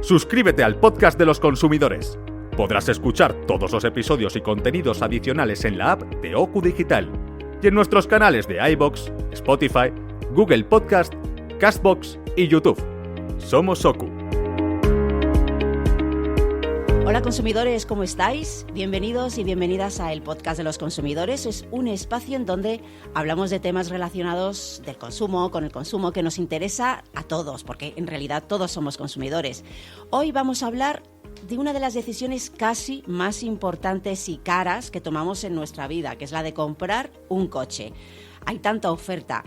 Suscríbete al podcast de los consumidores. Podrás escuchar todos los episodios y contenidos adicionales en la app de OKU Digital y en nuestros canales de iVoox, Spotify, Google Podcast, Castbox y YouTube. Somos OKU. Hola consumidores, ¿cómo estáis? Bienvenidos y bienvenidas a el podcast de los consumidores. Es un espacio en donde hablamos de temas relacionados del consumo, con el consumo, que nos interesa a todos, porque en realidad todos somos consumidores. Hoy vamos a hablar de una de las decisiones casi más importantes y caras que tomamos en nuestra vida, que es la de comprar un coche. Hay tanta oferta,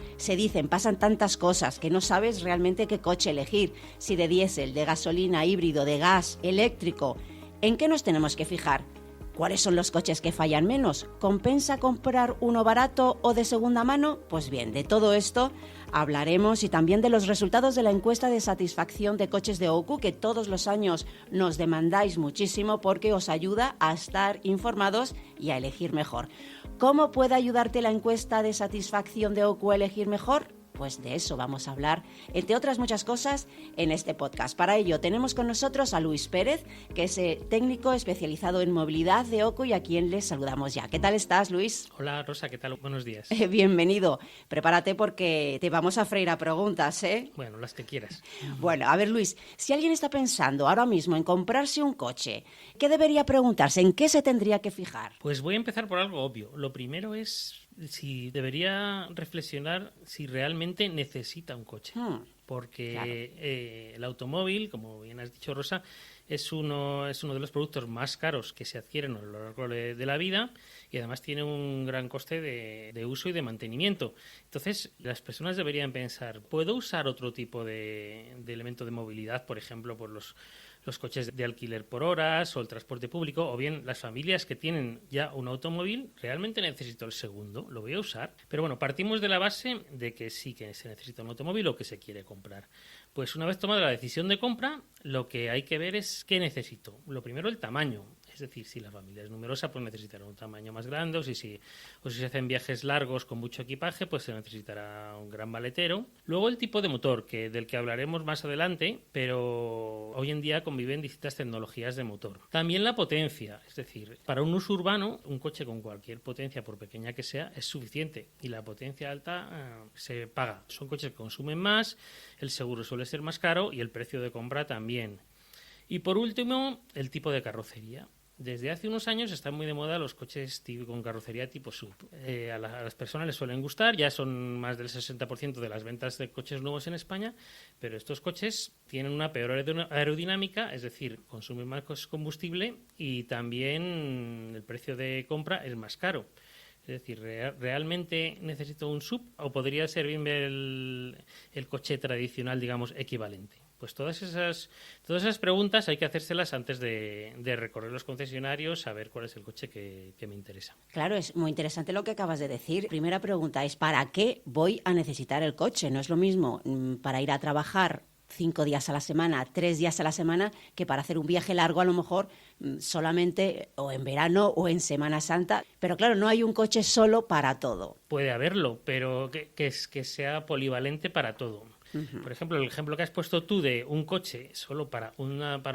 pasan tantas cosas que no sabes realmente qué coche elegir, si de diésel, de gasolina, híbrido, de gas, eléctrico. ¿En qué nos tenemos que fijar? ¿Cuáles son los coches que fallan menos? ¿Compensa comprar uno barato o de segunda mano? Pues bien, de todo esto hablaremos y también de los resultados de la encuesta de satisfacción de coches de OKU, que todos los años nos demandáis muchísimo porque os ayuda a estar informados y a elegir mejor. ¿Cómo puede ayudarte la encuesta de satisfacción de OKU a elegir mejor? Pues de eso vamos a hablar, entre otras muchas cosas, en este podcast. Para ello tenemos con nosotros a Luis Pérez, que es técnico especializado en movilidad de OKU y a quien les saludamos ya. ¿Qué tal estás, Luis? Hola, Rosa, ¿qué tal? Buenos días. Bienvenido. Prepárate porque te vamos a freír a preguntas, ¿eh? Bueno, las que quieras. Bueno, a ver, Luis, si alguien está pensando ahora mismo en comprarse un coche, ¿qué debería preguntarse? ¿En qué se tendría que fijar? Pues voy a empezar por algo obvio. Lo primero es si debería reflexionar si realmente necesita un coche. Porque claro, el automóvil, como bien has dicho, Rosa, es uno de los productos más caros que se adquieren a lo largo de la vida y además tiene un gran coste de uso y de mantenimiento. Entonces, las personas deberían pensar, ¿puedo usar otro tipo de elemento de movilidad? Por ejemplo, por los coches de alquiler por horas o el transporte público, o bien las familias que tienen ya un automóvil, ¿realmente necesito el segundo? ¿Lo voy a usar? Pero bueno, partimos de la base de que sí que se necesita un automóvil o que se quiere comprar. Pues una vez tomada la decisión de compra, lo que hay que ver es qué necesito. Lo primero, el tamaño. Es decir, si la familia es numerosa, pues necesitará un tamaño más grande, o si se hacen viajes largos con mucho equipaje, pues se necesitará un gran maletero. Luego el tipo de motor, del que hablaremos más adelante, pero hoy en día conviven distintas tecnologías de motor. También la potencia, es decir, para un uso urbano, un coche con cualquier potencia, por pequeña que sea, es suficiente, y la potencia alta se paga. Son coches que consumen más, el seguro suele ser más caro y el precio de compra también. Y por último, el tipo de carrocería. Desde hace unos años están muy de moda los coches con carrocería tipo SUV. A las personas les suelen gustar, ya son más del 60% de las ventas de coches nuevos en España, pero estos coches tienen una peor aerodinámica, es decir, consumen más combustible y también el precio de compra es más caro. Es decir, ¿realmente necesito un SUV o podría servirme el coche tradicional, digamos, equivalente? Pues todas esas preguntas hay que hacérselas antes de recorrer los concesionarios, saber cuál es el coche que me interesa. Claro, es muy interesante lo que acabas de decir. Primera pregunta es, ¿para qué voy a necesitar el coche? No es lo mismo para ir a trabajar 5 días a la semana, 3 días a la semana, que para hacer un viaje largo a lo mejor solamente o en verano o en Semana Santa. Pero claro, no hay un coche solo para todo. Puede haberlo, pero que sea polivalente para todo. Uh-huh. Por ejemplo, el ejemplo que has puesto tú de un coche solo para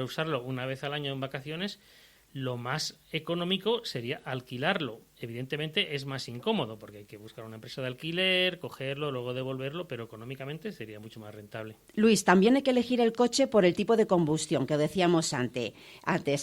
usarlo una vez al año en vacaciones, lo más económico sería alquilarlo. Evidentemente es más incómodo porque hay que buscar una empresa de alquiler, cogerlo, luego devolverlo, pero económicamente sería mucho más rentable. Luis, también hay que elegir el coche por el tipo de combustión que decíamos antes.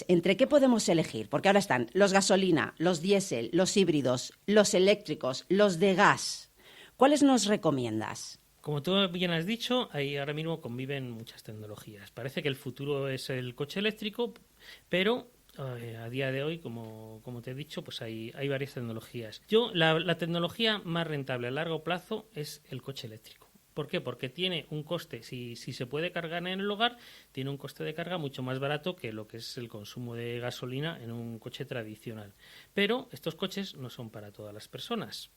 ¿Entre qué podemos elegir? Porque ahora están los gasolina, los diésel, los híbridos, los eléctricos, los de gas. ¿Cuáles nos recomiendas? Como tú bien has dicho, ahí ahora mismo conviven muchas tecnologías. Parece que el futuro es el coche eléctrico, pero a día de hoy, como te he dicho, pues hay varias tecnologías. La tecnología más rentable a largo plazo es el coche eléctrico. ¿Por qué? Porque tiene un coste, si se puede cargar en el hogar, tiene un coste de carga mucho más barato que lo que es el consumo de gasolina en un coche tradicional. Pero estos coches no son para todas las personas.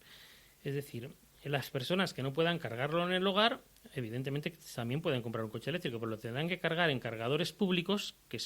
Es decir, las personas que no puedan cargarlo en el hogar, evidentemente también pueden comprar un coche eléctrico, pero lo tendrán que cargar en cargadores públicos que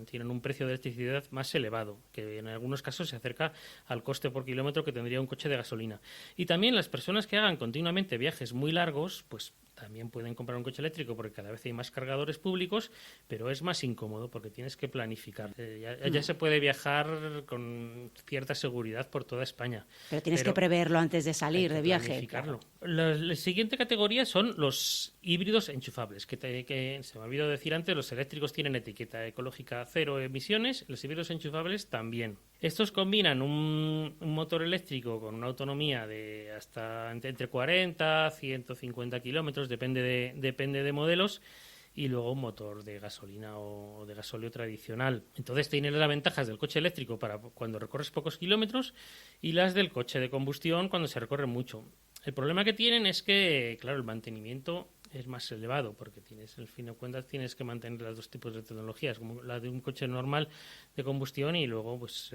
tienen un precio de electricidad más elevado, que en algunos casos se acerca al coste por kilómetro que tendría un coche de gasolina. Y también las personas que hagan continuamente viajes muy largos, pues también pueden comprar un coche eléctrico porque cada vez hay más cargadores públicos, pero es más incómodo porque tienes que planificar. Ya se puede viajar con cierta seguridad por toda España. Pero tienes que preverlo antes de salir de viaje. Planificarlo. La siguiente categoría son los híbridos enchufables, que se me ha olvidado decir antes, los eléctricos tienen etiqueta ecológica 0 emisiones, los híbridos enchufables también. Estos combinan un motor eléctrico con una autonomía de hasta entre 40 y 150 kilómetros, depende de modelos, y luego un motor de gasolina o de gasóleo tradicional. Entonces tiene las ventajas del coche eléctrico para cuando recorres pocos kilómetros y las del coche de combustión cuando se recorre mucho. El problema que tienen es que, claro, el mantenimiento es más elevado porque al fin de cuentas tienes que mantener los dos tipos de tecnologías, como la de un coche normal de combustión y luego pues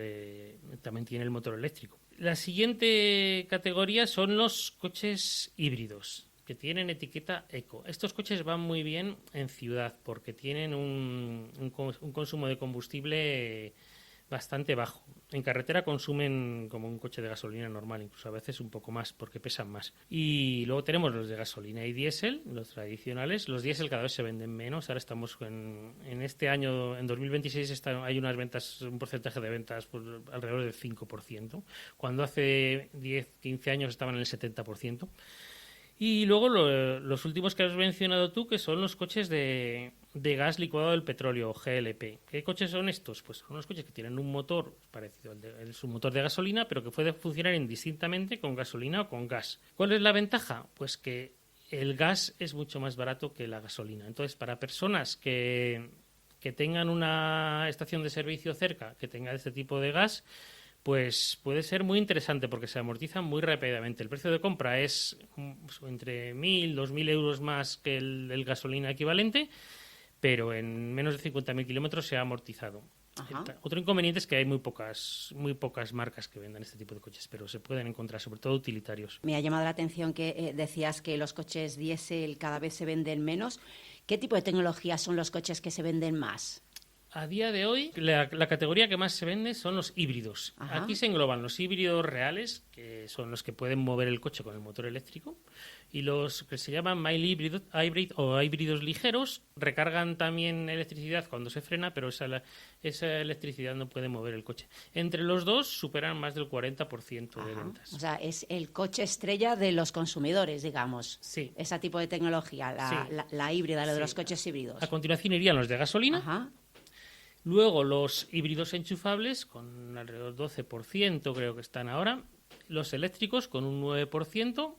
también tiene el motor eléctrico. La siguiente categoría son los coches híbridos, que tienen etiqueta eco. Estos coches van muy bien en ciudad porque tienen un consumo de combustible bastante bajo. En carretera consumen como un coche de gasolina normal, incluso a veces un poco más porque pesan más. Y luego tenemos los de gasolina y diésel, los tradicionales. Los diésel cada vez se venden menos. Ahora estamos en este año, en 2026, hay un porcentaje de ventas por alrededor del 5%, cuando hace 10, 15 años estaban en el 70%. Y luego los últimos que has mencionado tú, que son los coches de gas licuado del petróleo, GLP. ¿Qué coches son estos? Pues son unos coches que tienen un motor parecido al su motor de gasolina, pero que puede funcionar indistintamente con gasolina o con gas. ¿Cuál es la ventaja? Pues que el gas es mucho más barato que la gasolina. Entonces, para personas que tengan una estación de servicio cerca, que tenga este tipo de gas, pues puede ser muy interesante porque se amortizan muy rápidamente. El precio de compra es entre 1.000, 2.000 euros más que el gasolina equivalente, pero en menos de 50.000 kilómetros se ha amortizado. Otro inconveniente es que hay muy pocas marcas que vendan este tipo de coches, pero se pueden encontrar, sobre todo utilitarios. Me ha llamado la atención que decías que los coches diésel cada vez se venden menos. ¿Qué tipo de tecnología son los coches que se venden más? A día de hoy, la categoría que más se vende son los híbridos. Ajá. Aquí se engloban los híbridos reales, que son los que pueden mover el coche con el motor eléctrico, y los que se llaman mild hybrid o híbridos ligeros, recargan también electricidad cuando se frena, pero esa electricidad no puede mover el coche. Entre los dos superan más del 40% de ventas. O sea, es el coche estrella de los consumidores, digamos. Sí. Ese tipo de tecnología, la híbrida, lo de los coches híbridos. A continuación irían los de gasolina. Ajá. Luego los híbridos enchufables, con alrededor del 12% creo que están ahora. Los eléctricos con un 9%.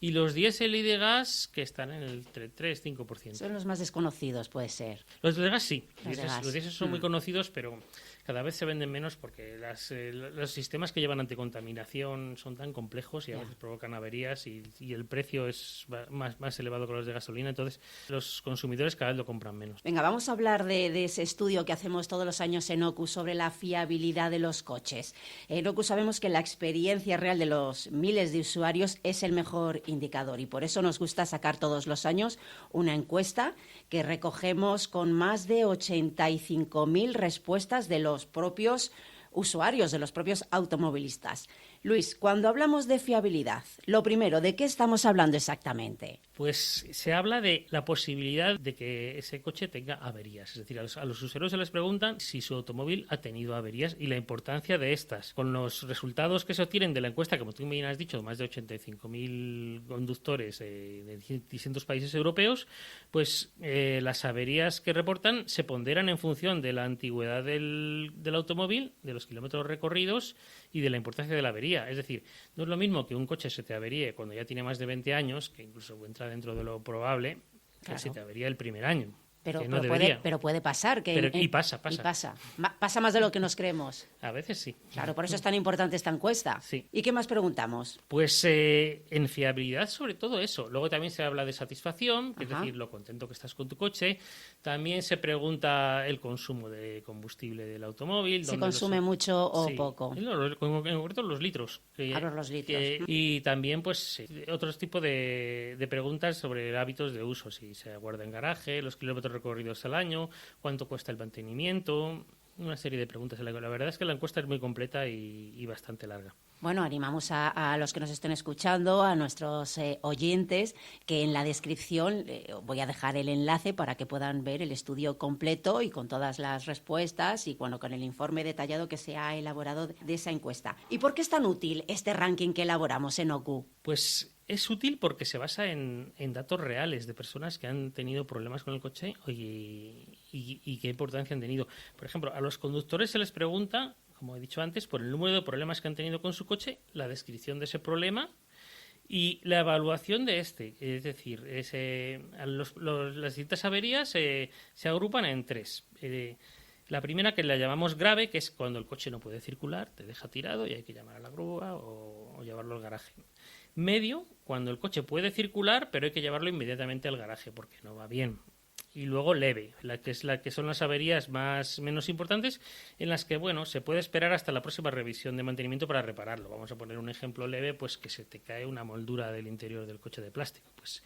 Y los diésel y de gas que están en el 3-5%. Son los más desconocidos, puede ser. Los de gas sí. Los diésel son muy conocidos, pero cada vez se venden menos porque los sistemas que llevan anticontaminación son tan complejos y a veces provocan averías y el precio es más elevado que los de gasolina. Entonces los consumidores cada vez lo compran menos. Venga, vamos a hablar de ese estudio que hacemos todos los años en OCU sobre la fiabilidad de los coches. En OCU sabemos que la experiencia real de los miles de usuarios es el mejor indicador y por eso nos gusta sacar todos los años una encuesta que recogemos con más de 85.000 respuestas de los propios usuarios, de los propios automovilistas. Luis, cuando hablamos de fiabilidad, lo primero, ¿de qué estamos hablando exactamente? Pues se habla de la posibilidad de que ese coche tenga averías. Es decir, a los usuarios se les preguntan si su automóvil ha tenido averías y la importancia de estas. Con los resultados que se obtienen de la encuesta, como tú bien has dicho, más de 85.000 conductores de distintos países europeos, pues las averías que reportan se ponderan en función de la antigüedad del automóvil, de los kilómetros recorridos y de la importancia de la avería. Es decir, no es lo mismo que un coche se te averíe cuando ya tiene más de 20 años, que incluso entra dentro de lo probable, que se te avería el primer año. Pero puede pasar. Y pasa. Pasa más de lo que nos creemos. A veces sí. Claro, por eso es tan importante esta encuesta. Sí. ¿Y qué más preguntamos? Pues en fiabilidad, sobre todo eso. Luego también se habla de satisfacción, que es decir, lo contento que estás con tu coche. También se pregunta el consumo de combustible del automóvil. ¿Se consume mucho o poco? En concreto los litros. Los litros. Y también pues otros tipos de preguntas sobre hábitos de uso. Si se guarda en garaje, los kilómetros recorridos al año, cuánto cuesta el mantenimiento, una serie de preguntas. La verdad es que la encuesta es muy completa y bastante larga. Bueno, animamos a los que nos estén escuchando, a nuestros oyentes, que en la descripción voy a dejar el enlace para que puedan ver el estudio completo y con todas las respuestas y con el informe detallado que se ha elaborado de esa encuesta. ¿Y por qué es tan útil este ranking que elaboramos en OKU? Pues es útil porque se basa en datos reales de personas que han tenido problemas con el coche y qué importancia han tenido. Por ejemplo, a los conductores se les pregunta, como he dicho antes, por el número de problemas que han tenido con su coche, la descripción de ese problema y la evaluación de este. Es decir, las distintas averías se agrupan en tres. La primera, que la llamamos grave, que es cuando el coche no puede circular, te deja tirado y hay que llamar a la grúa o llevarlo al garaje. Medio, cuando el coche puede circular, pero hay que llevarlo inmediatamente al garaje porque no va bien. Y luego leve, la que son las averías menos importantes, en las que se puede esperar hasta la próxima revisión de mantenimiento para repararlo. Vamos a poner un ejemplo leve, pues que se te cae una moldura del interior del coche de plástico. Pues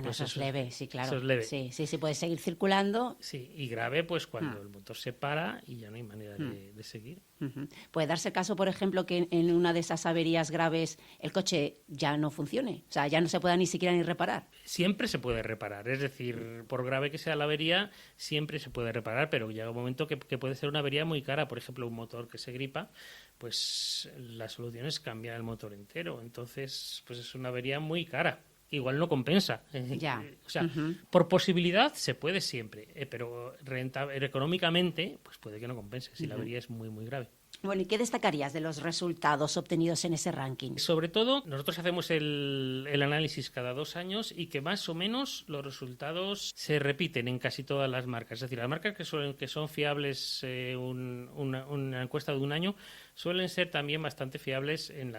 eso es leve, sí, claro. Eso es leve. Sí, puede seguir circulando. Sí, y grave, pues cuando el motor se para y ya no hay manera de seguir. Uh-huh. Puede darse caso, por ejemplo, que en una de esas averías graves el coche ya no funcione, o sea, ya no se pueda ni siquiera ni reparar. Siempre se puede reparar, es decir, por grave que sea la avería, siempre se puede reparar, pero llega un momento que puede ser una avería muy cara. Por ejemplo, un motor que se gripa, pues la solución es cambiar el motor entero. Entonces, pues es una avería muy cara. Igual no compensa. Ya. O sea, por posibilidad se puede siempre, pero económicamente pues puede que no compense si la avería es muy, muy grave. Bueno, ¿y qué destacarías de los resultados obtenidos en ese ranking? Sobre todo, nosotros hacemos el análisis cada 2 años y que más o menos los resultados se repiten en casi todas las marcas. Es decir, las marcas que son fiables, una encuesta de un año, suelen ser también bastante fiables de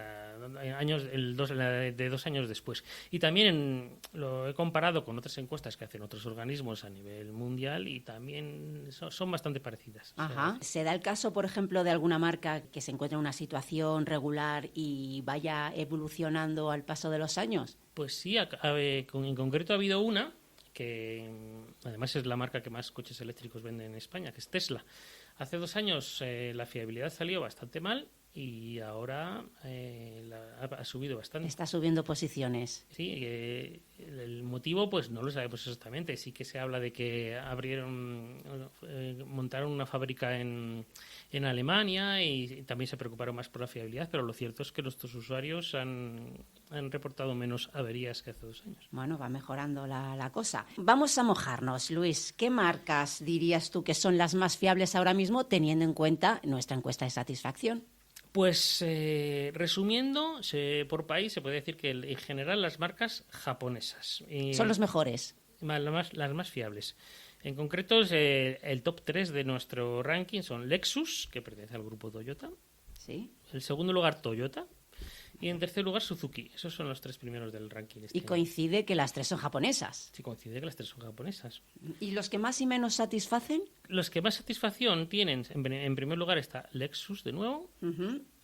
2 años después. Y también lo he comparado con otras encuestas que hacen otros organismos a nivel mundial y también son bastante parecidas. Ajá. ¿Se da el caso, por ejemplo, de alguna marca que se encuentre en una situación regular y vaya evolucionando al paso de los años? Pues sí, en concreto ha habido una que además es la marca que más coches eléctricos vende en España, que es Tesla. Hace 2 años la fiabilidad salió bastante mal y ahora ha subido bastante. Está subiendo posiciones. Sí, el motivo pues no lo sabemos exactamente. Sí que se habla de que montaron una fábrica en Alemania y también se preocuparon más por la fiabilidad, pero lo cierto es que nuestros usuarios han reportado menos averías que hace 2 años. Bueno, va mejorando la cosa. Vamos a mojarnos, Luis. ¿Qué marcas dirías tú que son las más fiables ahora mismo, teniendo en cuenta nuestra encuesta de satisfacción? Pues resumiendo, por país se puede decir que en general las marcas japonesas son los mejores. Las más fiables. En concreto, el top 3 de nuestro ranking son Lexus, que pertenece al grupo Toyota. Sí. En segundo lugar, Toyota. Y en tercer lugar, Suzuki. Esos son los 3 primeros del ranking. Y coincide que las 3 son japonesas. Sí, coincide que las 3 son japonesas. ¿Y los que más y menos satisfacen? Los que más satisfacción tienen, en primer lugar está Lexus de nuevo,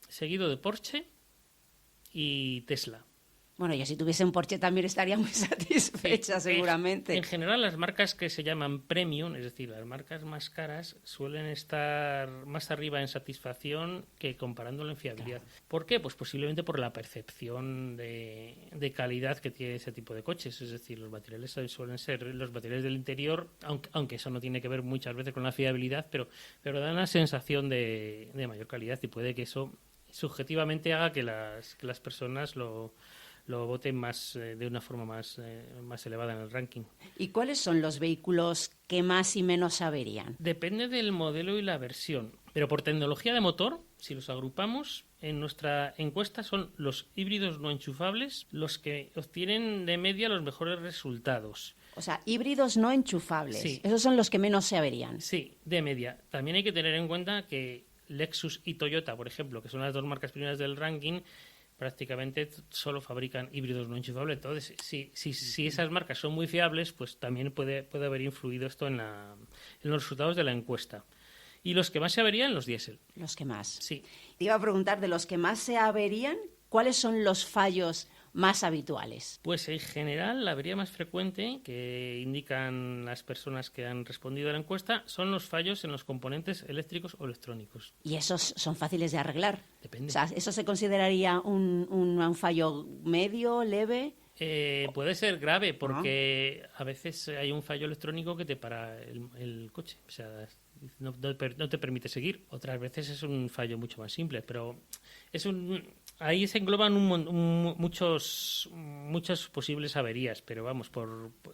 seguido de Porsche y Tesla. Bueno, yo si tuviese un Porsche también estaría muy satisfecha, seguramente. En general, las marcas que se llaman premium, es decir, las marcas más caras, suelen estar más arriba en satisfacción que comparándolo en fiabilidad. Claro. ¿Por qué? Pues posiblemente por la percepción de calidad que tiene ese tipo de coches. Es decir, los materiales suelen ser los materiales del interior, aunque eso no tiene que ver muchas veces con la fiabilidad, pero dan una sensación de mayor calidad y puede que eso subjetivamente haga que las personas lo voten de una forma más elevada en el ranking. ¿Y cuáles son los vehículos que más y menos averían? Depende del modelo y la versión, pero por tecnología de motor, si los agrupamos, en nuestra encuesta son los híbridos no enchufables los que obtienen de media los mejores resultados. O sea, híbridos no enchufables. Sí. Esos son los que menos se averían. Sí, de media. También hay que tener en cuenta que Lexus y Toyota, por ejemplo, que son las 2 marcas primeras del ranking, prácticamente solo fabrican híbridos no enchufables. Entonces, si esas marcas son muy fiables, pues también puede haber influido esto en los resultados de la encuesta. Y los que más se averían, los diésel. Los que más. Sí. Te iba a preguntar, de los que más se averían, ¿cuáles son los fallos más habituales? Pues en general la avería más frecuente que indican las personas que han respondido a la encuesta son los fallos en los componentes eléctricos o electrónicos. ¿Y esos son fáciles de arreglar? Depende. O sea, ¿eso se consideraría un fallo medio, leve? Puede ser grave porque a veces hay un fallo electrónico que te para el coche. O sea, no te permite seguir. Otras veces es un fallo mucho más simple, pero ahí se engloban muchas posibles averías, pero vamos,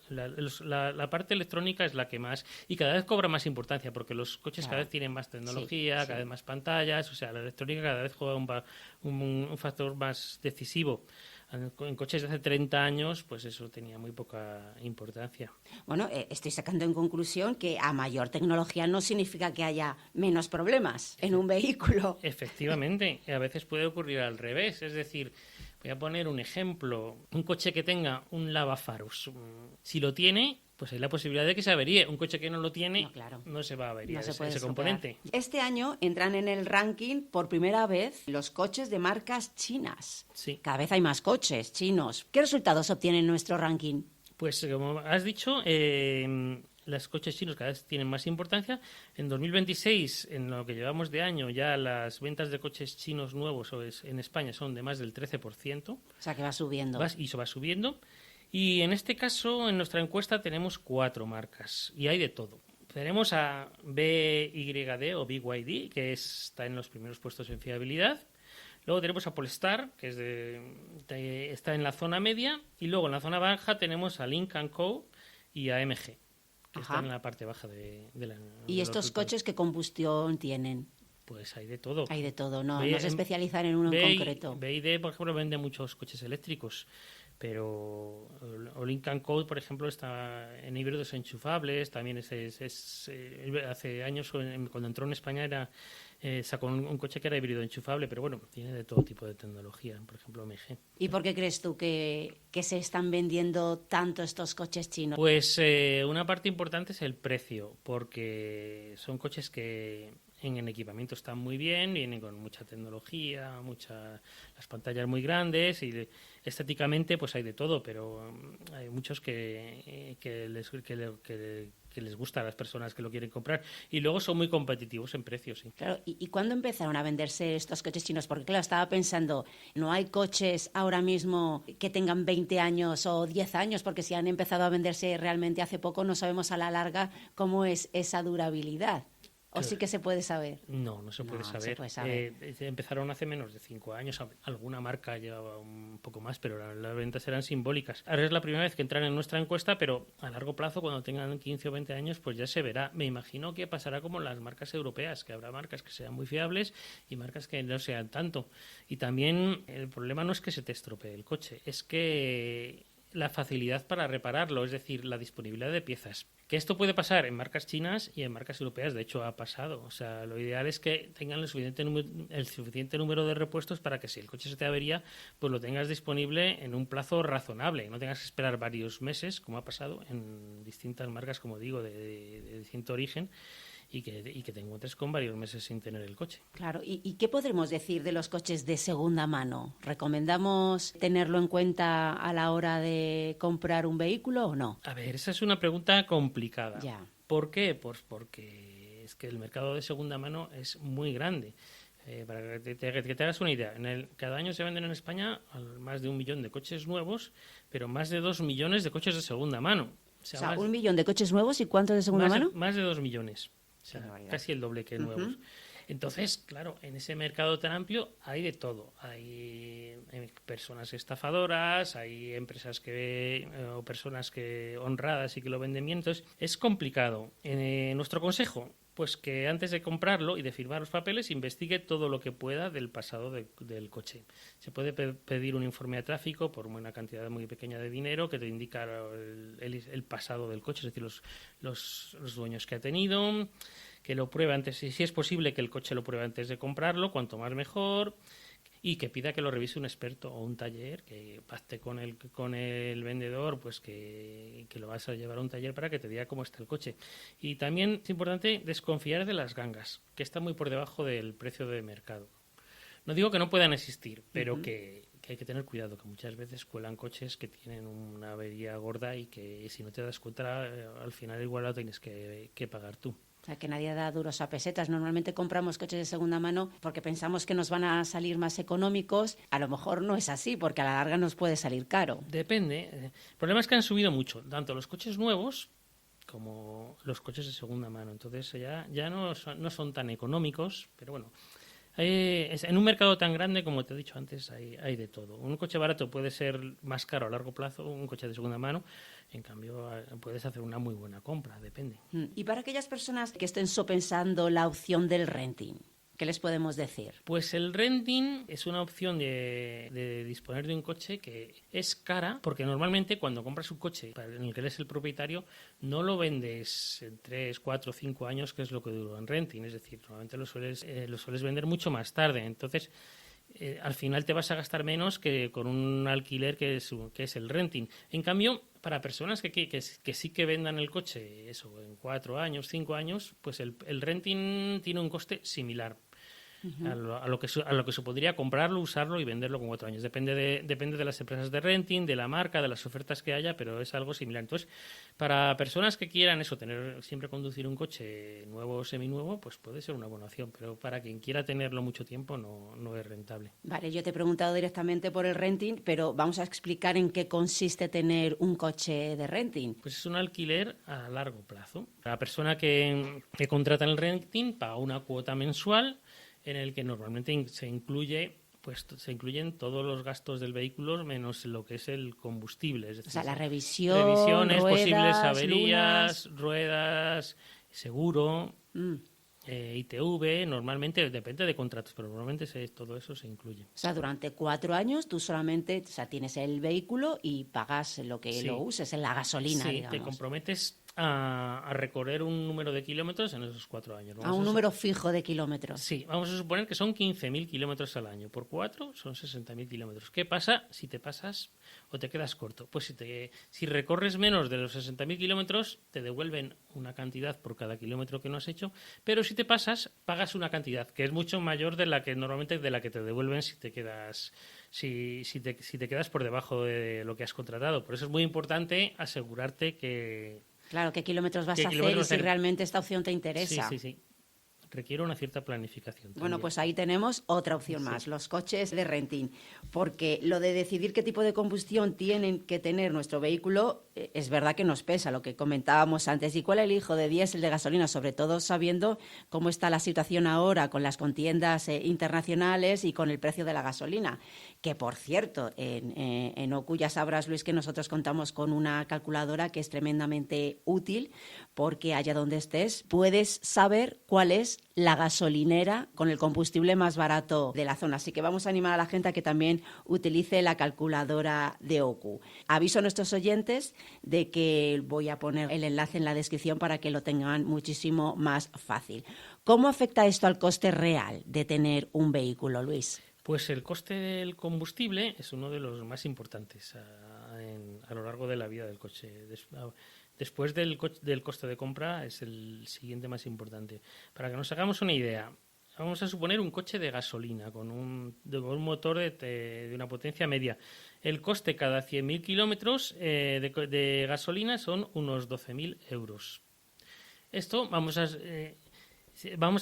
la parte electrónica es la que más, y cada vez cobra más importancia porque los coches cada vez tienen más tecnología, cada vez más pantallas, o sea, la electrónica cada vez juega un factor más decisivo. En coches de hace 30 años, pues eso tenía muy poca importancia. Bueno, estoy sacando en conclusión que a mayor tecnología no significa que haya menos problemas en un vehículo. Efectivamente, a veces puede ocurrir al revés. Es decir, voy a poner un ejemplo. Un coche que tenga un lavafaros, si lo tiene, pues hay la posibilidad de que se averíe. Un coche que no lo tiene, no se va a averiar ese componente. Este año entran en el ranking por primera vez los coches de marcas chinas. Sí. Cada vez hay más coches chinos. ¿Qué resultados obtienen nuestro ranking? Pues como has dicho, los coches chinos cada vez tienen más importancia. En 2026, en lo que llevamos de año, ya las ventas de coches chinos nuevos en España son de más del 13%. O sea, que va subiendo. Y eso va subiendo. Y en este caso, en nuestra encuesta, tenemos 4 marcas y hay de todo. Tenemos a BYD o BYD, que está en los primeros puestos en fiabilidad. Luego tenemos a Polestar, que está en la zona media. Y luego en la zona baja tenemos a Lynk & Co y a MG, que están en la parte baja de la... ¿Y estos coches qué combustión tienen? Pues hay de todo. Hay de todo, no se especializan en uno en concreto. BYD, por ejemplo, vende muchos coches eléctricos, pero Lynk & Co, por ejemplo, está en híbridos enchufables. También hace años, cuando entró en España, sacó un coche que era híbrido enchufable, pero bueno, tiene de todo tipo de tecnología, por ejemplo, MG. ¿Y por qué crees tú que se están vendiendo tanto estos coches chinos? Pues una parte importante es el precio, porque son coches que en equipamiento están muy bien, vienen con mucha tecnología, las pantallas muy grandes y estéticamente pues hay de todo, pero hay muchos que les gusta a las personas que lo quieren comprar, y luego son muy competitivos en precios. Sí. Claro, ¿y cuándo empezaron a venderse estos coches chinos? Porque claro, estaba pensando, no hay coches ahora mismo que tengan 20 años o 10 años, porque si han empezado a venderse realmente hace poco, no sabemos a la larga cómo es esa durabilidad. ¿O sí que se puede saber? No se puede saber. Empezaron hace menos de 5 años. Alguna marca llevaba un poco más, pero las ventas eran simbólicas. Ahora es la primera vez que entran en nuestra encuesta, pero a largo plazo, cuando tengan 15 o 20 años, pues ya se verá. Me imagino que pasará como las marcas europeas, que habrá marcas que sean muy fiables y marcas que no sean tanto. Y también el problema no es que se te estropee el coche, es que la facilidad para repararlo, es decir, la disponibilidad de piezas. Que esto puede pasar en marcas chinas y en marcas europeas, de hecho ha pasado. O sea, lo ideal es que tengan el suficiente número de repuestos para que si el coche se te avería, pues lo tengas disponible en un plazo razonable. No tengas que esperar varios meses, como ha pasado en distintas marcas, como digo, de distinto origen, y que te encuentres con varios meses sin tener el coche. Claro, ¿y qué podremos decir de los coches de segunda mano? ¿Recomendamos tenerlo en cuenta a la hora de comprar un vehículo o no? A ver, esa es una pregunta complicada. Ya. ¿Por qué? Pues porque es que el mercado de segunda mano es muy grande. Para que te hagas una idea, cada año se venden en España más de 1 millón de coches nuevos, pero más de 2 millones de coches de segunda mano. O sea, 1 millón de coches nuevos, ¿y cuántos de segunda mano? Más de 2 millones. O sea, casi el doble que nuevos. Entonces, claro, en ese mercado tan amplio hay de todo. Hay personas estafadoras, hay empresas o personas honradas y que lo venden bien. Entonces, es complicado. Nuestro consejo, pues que antes de comprarlo y de firmar los papeles, investigue todo lo que pueda del pasado del coche. Se puede pedir un informe de tráfico por una cantidad muy pequeña de dinero que te indica el pasado del coche, es decir, los dueños que ha tenido, que lo pruebe antes, si es posible que el coche lo pruebe antes de comprarlo, cuanto más mejor, y que pida que lo revise un experto o un taller, que pacte con el vendedor, pues que lo vas a llevar a un taller para que te diga cómo está el coche. Y también es importante desconfiar de las gangas, que están muy por debajo del precio de mercado. No digo que no puedan existir, pero que que hay que tener cuidado, que muchas veces cuelan coches que tienen una avería gorda y que si no te das cuenta, al final igual lo tienes que pagar tú. O sea, que nadie da duros a pesetas. Normalmente compramos coches de segunda mano porque pensamos que nos van a salir más económicos. A lo mejor no es así, porque a la larga nos puede salir caro. Depende. El problema es que han subido mucho, tanto los coches nuevos como los coches de segunda mano. Entonces ya no son tan económicos, pero bueno. En un mercado tan grande, como te he dicho antes, hay de todo. Un coche barato puede ser más caro a largo plazo, un coche de segunda mano, en cambio puedes hacer una muy buena compra, depende. Y para aquellas personas que estén sopesando la opción del renting, ¿qué les podemos decir? Pues el renting es una opción de disponer de un coche que es cara, porque normalmente cuando compras un coche en el que eres el propietario, no lo vendes en 3, 4, 5 años, que es lo que dura en renting. Es decir, normalmente lo sueles vender mucho más tarde. Entonces, al final te vas a gastar menos que con un alquiler que es el renting. En cambio, para personas que sí que vendan el coche eso en 4 años, 5 años, pues el renting tiene un coste similar. A lo que supondría comprarlo, usarlo y venderlo con 4 años. Depende de las empresas de renting, de la marca, de las ofertas que haya, pero es algo similar. Entonces, para personas que quieran siempre conducir un coche nuevo o seminuevo, pues puede ser una buena opción, pero para quien quiera tenerlo mucho tiempo no es rentable. Vale, yo te he preguntado directamente por el renting, pero vamos a explicar en qué consiste tener un coche de renting. Pues es un alquiler a largo plazo. La persona que contrata el renting paga una cuota mensual en el que normalmente se incluyen todos los gastos del vehículo menos lo que es el combustible. Es decir, o sea, la revisiones, revisiones, ruedas, posibles averías, lunas. ruedas, seguro, ITV, normalmente depende de contratos, pero normalmente todo eso se incluye. O sea, durante 4 años tú solamente tienes el vehículo y pagas lo que lo uses, en la gasolina, digamos. Te comprometes a recorrer un número de kilómetros en esos 4 años. A un número fijo de kilómetros. Sí, vamos a suponer que son 15.000 kilómetros al año. Por 4 son 60.000 kilómetros. ¿Qué pasa si te pasas o te quedas corto? Pues si recorres menos de los 60.000 kilómetros, te devuelven una cantidad por cada kilómetro que no has hecho, pero si te pasas, pagas una cantidad que es mucho mayor de la que te devuelven si te quedas te quedas por debajo de lo que has contratado. Por eso es muy importante asegurarte que... Claro, qué kilómetros vas a hacer y si realmente esta opción te interesa. Sí. Requiere una cierta planificación. Bueno, pues ahí tenemos otra opción más, los coches de renting. Porque lo de decidir qué tipo de combustión tienen que tener nuestro vehículo, es verdad que nos pesa, lo que comentábamos antes. ¿Y cuál elijo, de diésel, de gasolina? Sobre todo sabiendo cómo está la situación ahora con las contiendas internacionales y con el precio de la gasolina. Que, por cierto, en OCU ya sabrás, Luis, que nosotros contamos con una calculadora que es tremendamente útil porque allá donde estés puedes saber cuál es la gasolinera con el combustible más barato de la zona. Así que vamos a animar a la gente a que también utilice la calculadora de OCU. Aviso a nuestros oyentes de que voy a poner el enlace en la descripción para que lo tengan muchísimo más fácil. ¿Cómo afecta esto al coste real de tener un vehículo, Luis? Pues el coste del combustible es uno de los más importantes a lo largo de la vida del coche. Después del coste de compra es el siguiente más importante. Para que nos hagamos una idea, vamos a suponer un coche de gasolina con un motor de una potencia media. El coste cada 100.000 kilómetros de gasolina son unos 12.000 euros. Esto vamos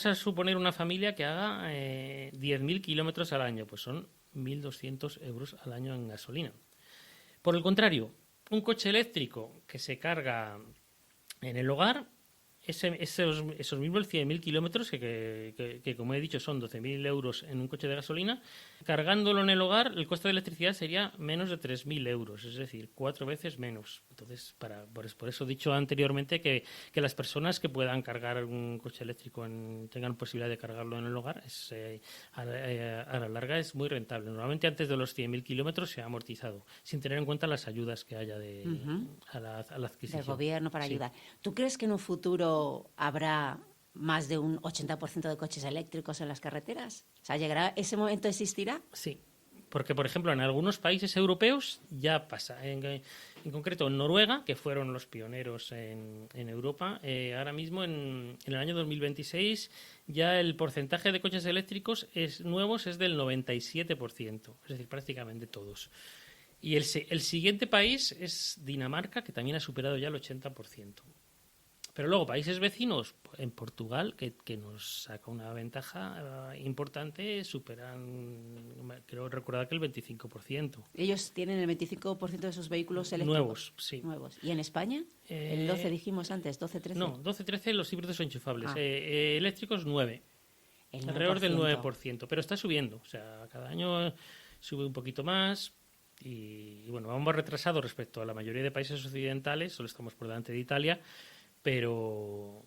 a suponer una familia que haga 10.000 kilómetros al año, pues son 1.200 euros al año en gasolina. Por el contrario, un coche eléctrico que se carga en el hogar, esos mismos 100.000 kilómetros, que como he dicho son 12.000 euros en un coche de gasolina, cargándolo en el hogar, el coste de electricidad sería menos de 3.000 euros, es decir, 4 veces menos. Entonces, por eso he dicho anteriormente que las personas que puedan cargar un coche eléctrico tengan posibilidad de cargarlo en el hogar, a la larga es muy rentable. Normalmente antes de los 100.000 kilómetros se ha amortizado, sin tener en cuenta las ayudas que haya a la adquisición. Del gobierno para ayudar. ¿Tú crees que en un futuro habrá más de un 80% de coches eléctricos en las carreteras? O sea, ¿llegará ese momento, existirá? Sí. Porque, por ejemplo, en algunos países europeos ya pasa. En concreto, en Noruega, que fueron los pioneros en Europa, ahora mismo, en el año 2026, ya el porcentaje de coches eléctricos nuevos es del 97%, es decir, prácticamente todos. Y el siguiente país es Dinamarca, que también ha superado ya el 80%. Pero luego países vecinos, en Portugal, que nos saca una ventaja importante, superan, creo recordar que el 25%. Ellos tienen el 25% de sus vehículos eléctricos. Nuevos, sí. Nuevos. ¿Y en España? El 12 dijimos antes, 12-13. No, 12-13 los híbridos son enchufables. Eléctricos 9. Alrededor del 9%. Pero está subiendo. O sea, cada año sube un poquito más. Y bueno, vamos retrasados respecto a la mayoría de países occidentales. Solo estamos por delante de Italia. Pero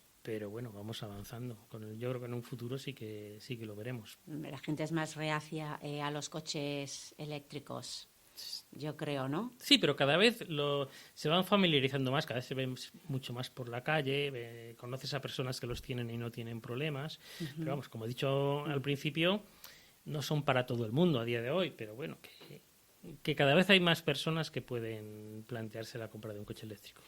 bueno, vamos avanzando. Yo creo que en un futuro sí que lo veremos. La gente es más reacia a los coches eléctricos, yo creo, ¿no? Sí, pero cada vez se van familiarizando más, cada vez se ven mucho más por la calle, conoces a personas que los tienen y no tienen problemas. Uh-huh. Pero vamos, como he dicho al principio, no son para todo el mundo a día de hoy, pero bueno, que cada vez hay más personas que pueden plantearse la compra de un coche eléctrico.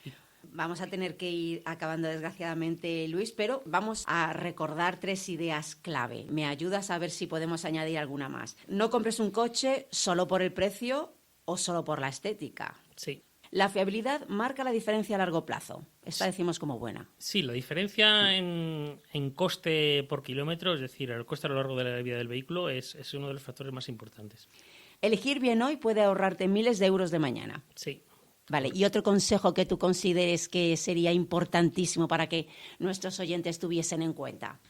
Vamos a tener que ir acabando, desgraciadamente, Luis, pero vamos a recordar 3 ideas clave. ¿Me ayudas a ver si podemos añadir alguna más? No compres un coche solo por el precio o solo por la estética. Sí. La fiabilidad marca la diferencia a largo plazo. Esta decimos como buena. Sí, la diferencia en coste por kilómetro, es decir, el coste a lo largo de la vida del vehículo, es uno de los factores más importantes. Elegir bien hoy puede ahorrarte miles de euros de mañana. Sí. Vale, y otro consejo que tú consideres que sería importantísimo para que nuestros oyentes tuviesen en cuenta.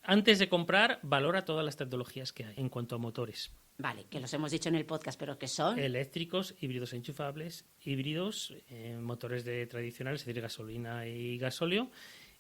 Antes de comprar, valora todas las tecnologías que hay en cuanto a motores. Vale, que los hemos dicho en el podcast, pero que son... Eléctricos, híbridos enchufables, híbridos, motores tradicionales, es decir, gasolina y gasóleo,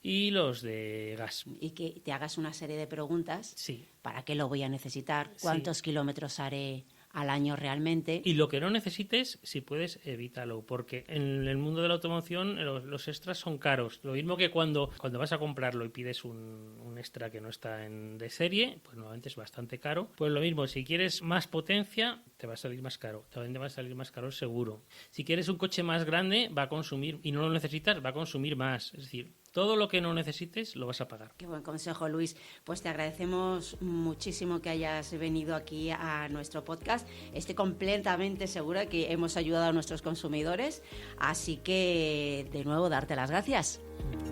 y los de gas. Y que te hagas una serie de preguntas. Sí. ¿Para qué lo voy a necesitar? ¿Cuántos kilómetros haré al año realmente? Y lo que no necesites, si puedes, evítalo, porque en el mundo de la automoción los extras son caros. Lo mismo que cuando vas a comprarlo y pides un extra que no está de serie, pues normalmente es bastante caro. Pues lo mismo, si quieres más potencia, te va a salir más caro. También te va a salir más caro seguro. Si quieres un coche más grande, va a consumir, y no lo necesitas, va a consumir más. Es decir, todo lo que no necesites lo vas a pagar. Qué buen consejo, Luis. Pues te agradecemos muchísimo que hayas venido aquí a nuestro podcast. Estoy completamente segura que hemos ayudado a nuestros consumidores. Así que, de nuevo, darte las gracias.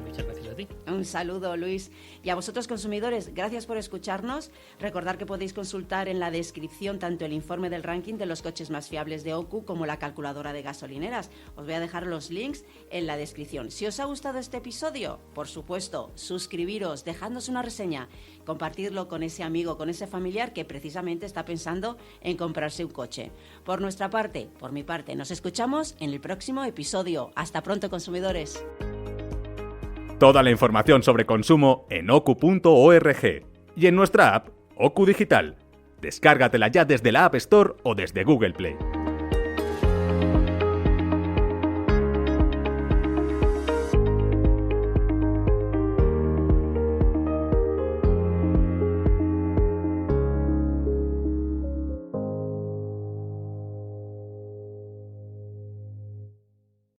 Muchas gracias a ti. Un saludo, Luis. Y a vosotros, consumidores, gracias por escucharnos. Recordad que podéis consultar en la descripción tanto el informe del ranking de los coches más fiables de OKU como la calculadora de gasolineras. Os voy a dejar los links en la descripción. Si os ha gustado este episodio, por supuesto, suscribiros, dejadnos una reseña, compartirlo con ese amigo, con ese familiar que precisamente está pensando en comprarse un coche. Por nuestra parte, por mi parte, nos escuchamos en el próximo episodio. Hasta pronto, consumidores. Toda la información sobre consumo en oku.org y en nuestra app Oku Digital. Descárgatela ya desde la App Store o desde Google Play.